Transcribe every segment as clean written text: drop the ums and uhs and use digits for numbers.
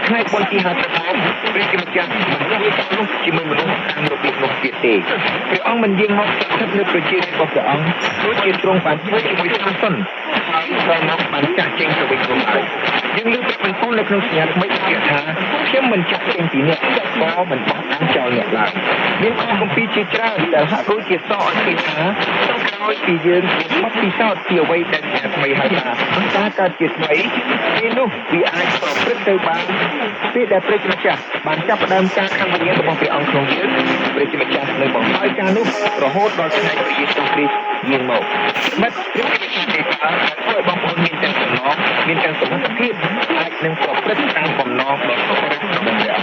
ផ្នែកបុណ្យទី50មកព្រះជាម្ចាស់នោះជាមួយមនុស្សខាងរបៀបនោះទៀតទេព្រះអង្គមិនយាងមកស្ថិតនៅប្រជារបស់ព្រះអង្គដូចជាទ្រង់បានធ្វើជាមួយសាសនហើយព្រះមកបានចាស់ចេញទៅវិញខ្លួនឯងយើងលើកព្រះបន្ទូលនៅក្នុងសញ្ញាថ្មីថាខ្ញុំមិនចាស់ចេញពីអ្នកក៏មិនបោះតាមចោលអ្នកឡើយមានខុសគម្ពីរជាច្រើនដែលហាក់ដូចជាសរឲ្យឃើញថាក្រោយពីយើងមកពិសោធន៍ពីអ្វីដែលជាថ្មីហើយថាការកើតជាថ្មីពេលនោះវាអាចប្រព្រឹត្តទៅបានពេលដែលព្រះជាម្ចាស់បានចាប់ផ្ដើមការខាងវិញ្ញាណរបស់ព្រះអង្គក្នុងយើងព្រះជាម្ចាស់នៅបង្ហើយការនោះរហូតដល់ថ្ងៃព្រះយេស៊ូវគ្រីស្ទយាងមកមិត្តព្រះជាម្ចាស់ទេថាឲ្យបងប្អូនមានទាំងសំណងមានទាំងសមត្ថភាពអាចនឹងប្រព្រឹត្តតាមបំណងដ៏សុខររបស់ព្រះ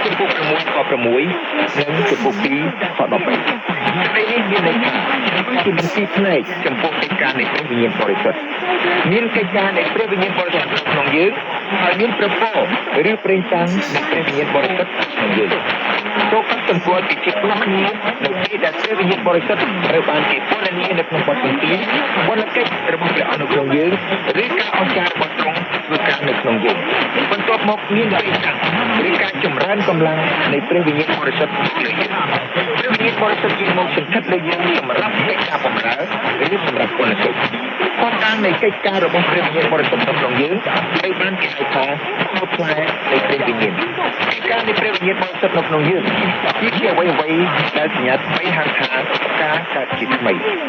ជំពូក6ខ6និងជំពូក2ខ13ពេលនេះមានន័យថាជាបន្ទីផ្នែកចំពោះកិច្ចការនៃព្រះវិញ្ញាណបរិសុទ្ធមានកិច្ចការនៃព្រះវិញ្ញាណបរិសុទ្ធក្នុងយើងហើយមានប្រពោឬប្រេងសាំងនៃព្រះវិញ្ញាណបរិសុទ្ធក្នុងយើងចូលកត់សម្គាល់ពីជាផ្នែកនេះនៅពេលដែលព្រះវិញ្ញាណបរិសុទ្ធត្រូវបានគេពណ៌នានៅក្នុងបទគម្ពីរវណ្ណកិច្ចរបស់ព្រះអង្គនៅក្នុងយើងឬការអស្ចារ្យរបស់ទ្រង់ធ្វើការនៅក្នុងយើងបន្ទាប់មកមានប្រេងសាំងឬការចម្រើនកម្លាំងនៃព្រះវិញ្ញាណបរិសុទ្ធលើយើងព្រះវិញ្ញាណបរិសុទ្ធជាមកសង្កត់លើយើងសម្រាប់កិច្ចការបម្រើឬសម្រាប់គុណកិច្ចផងតាមនៃកិច្ចការរបស់ព្រះវិញ្ញាណបរិសុទ្ធក្នុងយើងត្រូវបានគេហៅថាផ្លែនៃព្រះវិញ្ញាណកិច្ចការនៃព្រះវិញ្ញាណបរិសុទ្ធនៅក្នុងយើងគឺជាអ្វីដែលសញ្ញាថ្មីហៅថាការកើតជាថ្មី